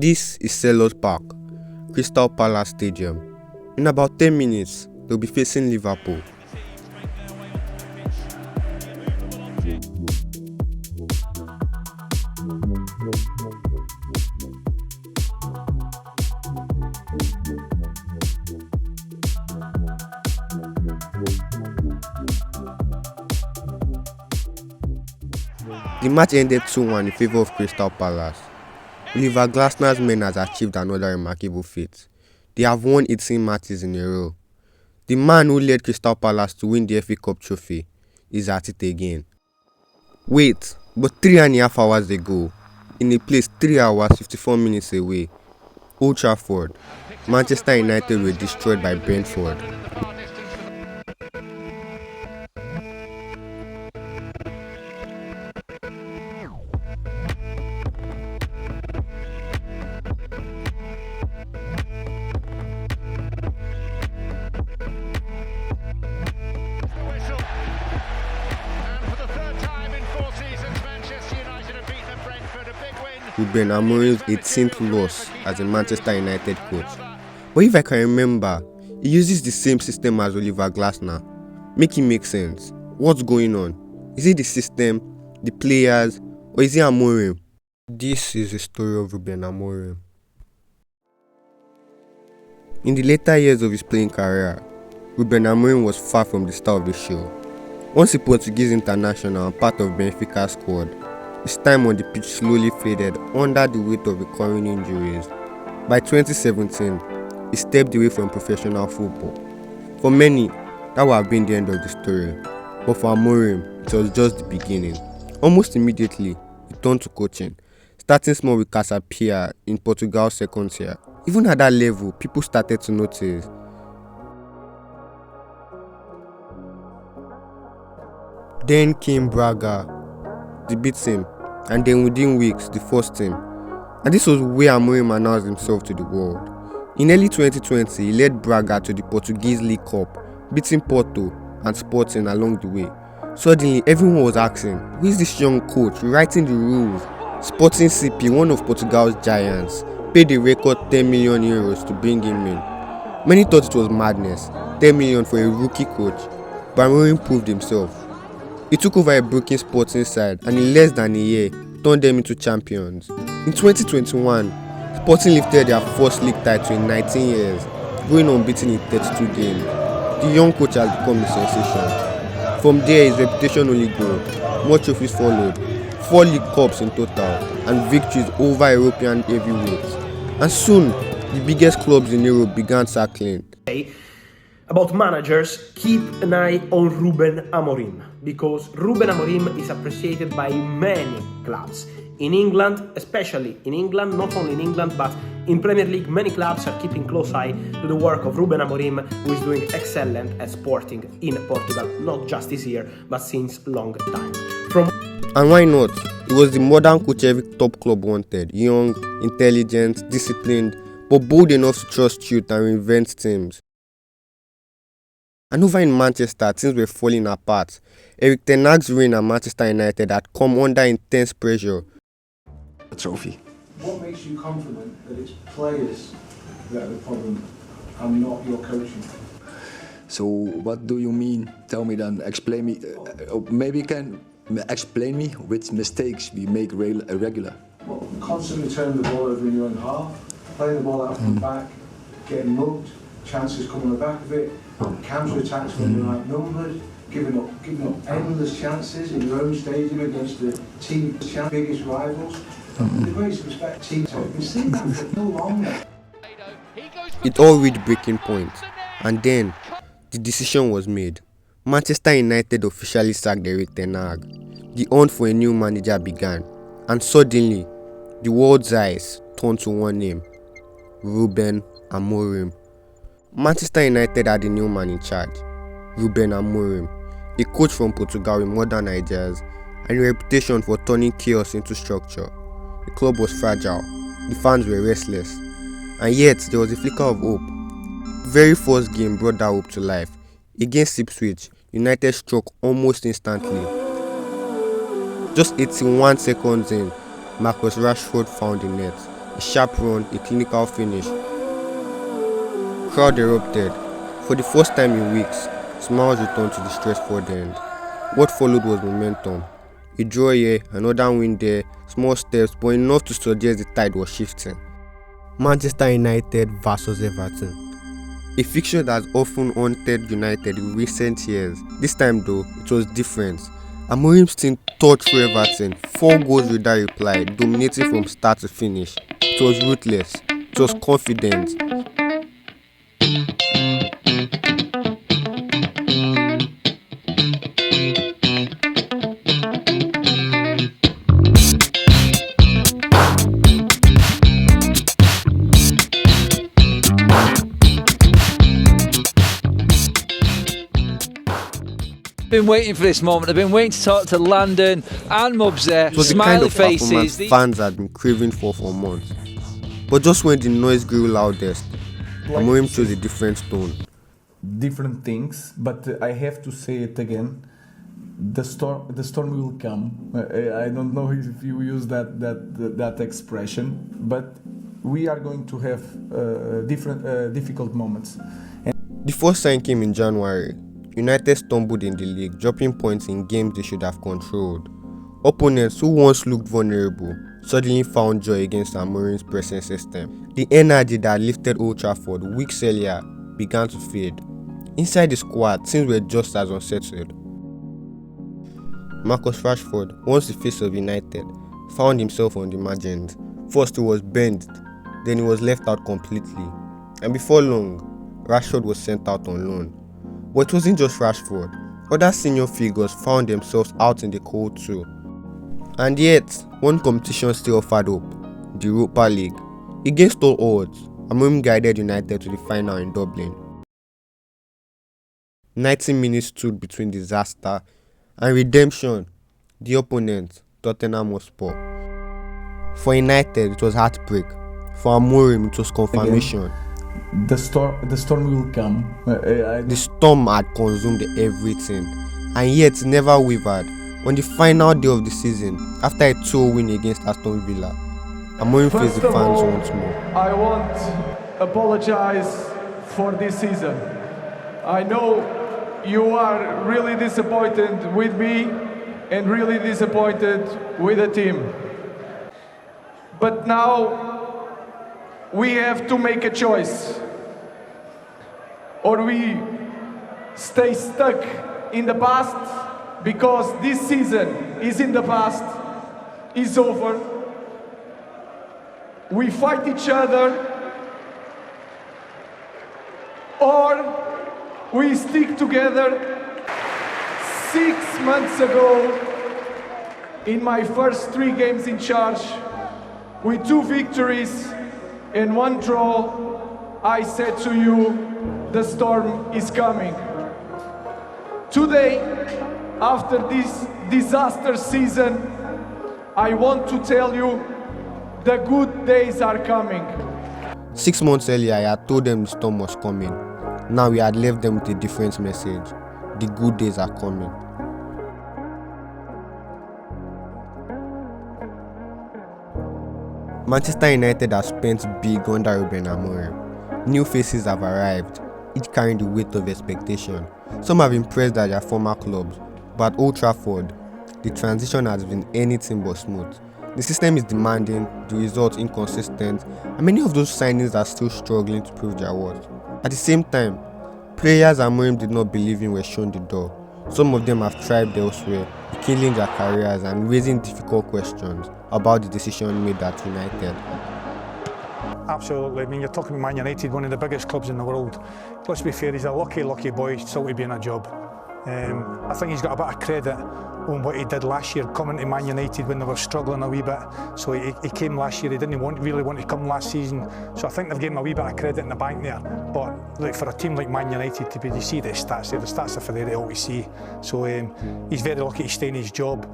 This is Selhurst Park, Crystal Palace Stadium. In about 10 minutes, they'll be facing Liverpool. The match ended 2-1 in favour of Crystal Palace. Oliver Glasner's men has achieved another remarkable feat. They have won 18 matches in a row. The man who led Crystal Palace to win the FA Cup trophy is at it again. Wait, but 3.5 hours ago, in a place 3 hours 54 minutes away, Old Trafford, Manchester United were destroyed by Brentford. Rúben Amorim's 18th loss as a Manchester United coach. But if I can remember, he uses the same system as Oliver Glasner. Make it make sense. What's going on? Is it the system, the players, or is it Amorim? This is the story of Rúben Amorim. In the later years of his playing career, Rúben Amorim was far from the star of the show. Once a Portuguese international and part of Benfica's squad, his time on the pitch slowly faded under the weight of recurring injuries. By 2017, he stepped away from professional football. For many, that would have been the end of the story. But for Amorim, it was just the beginning. Almost immediately, he turned to coaching, starting small with Casapia in Portugal's second tier. Even at that level, people started to notice. Then came Braga. They beat him, and then within weeks, the first team. And this was where Amorim announced himself to the world. In early 2020, he led Braga to the Portuguese League Cup, beating Porto and Sporting along the way. Suddenly, everyone was asking, who is this young coach writing the rules? Sporting CP, one of Portugal's giants, paid a record €10 million to bring him in. Many thought it was madness, 10 million for a rookie coach, but Amorim proved himself. He took over a broken Sporting side and in less than a year turned them into champions. In 2021, Sporting lifted their first league title in 19 years, going unbeaten in 32 games. The young coach has become a sensation. From there, his reputation only grew. More trophies followed, 4 league cups in total, and victories over European heavyweights. And soon, the biggest clubs in Europe began circling. About managers, keep an eye on Rúben Amorim, because Rúben Amorim is appreciated by many clubs. In England, especially in England, not only in England, but in Premier League, many clubs are keeping close eye to the work of Rúben Amorim, who is doing excellent at Sporting in Portugal, not just this year, but since long time. And why not? He was the modern coach every top club wanted. Young, intelligent, disciplined, but bold enough to trust truth and reinvent teams. And over in Manchester, things were falling apart. Erik ten Hag's reign at Manchester United had come under intense pressure. A trophy. What makes you confident that it's players that are the problem and not your coaching? So what do you mean? Tell me then. Explain me. Maybe you can explain me which mistakes we make regular. Well, constantly turning the ball over in your own half, playing the ball out from the back, getting mugged, chances coming on the back of it, counter-attacks when you're outnumbered, giving up endless chances in your own stadium against the team's biggest rivals. With the greatest respect, teams have been seeing that for no longer. It all reached breaking point, and then the decision was made. Manchester United officially sacked Erik ten Hag. The hunt for a new manager began, and suddenly, the world's eyes turned to one name: Rúben Amorim. Manchester United had a new man in charge, Rúben Amorim, a coach from Portugal with modern ideas and a reputation for turning chaos into structure. The club was fragile, the fans were restless, and yet there was a flicker of hope. The very first game brought that hope to life. Against Ipswich, United struck almost instantly. Just 81 seconds in, Marcus Rashford found the net. A sharp run, a clinical finish. Crowd erupted. For the first time in weeks, smiles returned to the Stretford end. What followed was momentum. A draw here, another win there, small steps, but enough to suggest the tide was shifting. Manchester United vs Everton. A fixture that has often haunted United in recent years. This time though, it was different. Amorim's team tore through Everton, 4 goals without reply, dominating from start to finish. It was ruthless, it was confident. Been waiting for this moment. I've been waiting to talk to Landon and Mubs there. It was Smiley the kind of faces. performance fans had been craving for months. But just when the noise grew loudest, Amorim chose a different tone. Different things, but I have to say it again. The storm will come. I don't know if you use that expression, but we are going to have difficult moments. The first sign came in January. United stumbled in the league, dropping points in games they should have controlled. Opponents who once looked vulnerable suddenly found joy against Amorim's pressing system. The energy that lifted Old Trafford weeks earlier began to fade. Inside the squad, things were just as unsettled. Marcus Rashford, once the face of United, found himself on the margins. First he was benched, then he was left out completely. And before long, Rashford was sent out on loan. But it wasn't just Rashford. Other senior figures found themselves out in the cold too. And yet, one competition still offered hope, the Europa League. Against all odds, Amorim guided United to the final in Dublin. 90 minutes stood between disaster and redemption. The opponent, Tottenham Hotspur. For United, it was heartbreak. For Amorim, it was confirmation. Again, the storm will come. The storm had consumed everything, and yet it never wavered. On the final day of the season, after a 2-0 win against Aston Villa, Amorim faced the fans once more. I want to apologize for this season. I know you are really disappointed with me and really disappointed with the team. But now we have to make a choice. Or we stay stuck in the past because this season is in the past, is over. We fight each other, or we stick together. 6 months ago, in my first 3 games in charge, with 2 victories and 1 draw, I said to you, the storm is coming. Today, after this disaster season, I want to tell you the good days are coming. 6 months earlier, I had told them the storm was coming. Now we had left them with a different message. The good days are coming. Manchester United has spent big under Rúben Amorim. New faces have arrived, each carrying the weight of expectation. Some have impressed at their former clubs, but at Old Trafford, the transition has been anything but smooth. The system is demanding, the results inconsistent, and many of those signings are still struggling to prove their worth. At the same time, players Amorim did not believe in were shown the door. Some of them have thrived elsewhere, rekindling their careers and raising difficult questions about the decision made at United. Absolutely. I mean, you're talking about Man United, one of the biggest clubs in the world. Let's be fair, he's a lucky boy still to be in a job. I think he's got a bit of credit on what he did last year, coming to Man United when they were struggling a wee bit. So he came last year, he didn't really want to come last season. So I think they've given him a wee bit of credit in the bank there. But look, for a team like Man United to be, you see the stats there, the stats are for there to always see. So he's very lucky to stay in his job.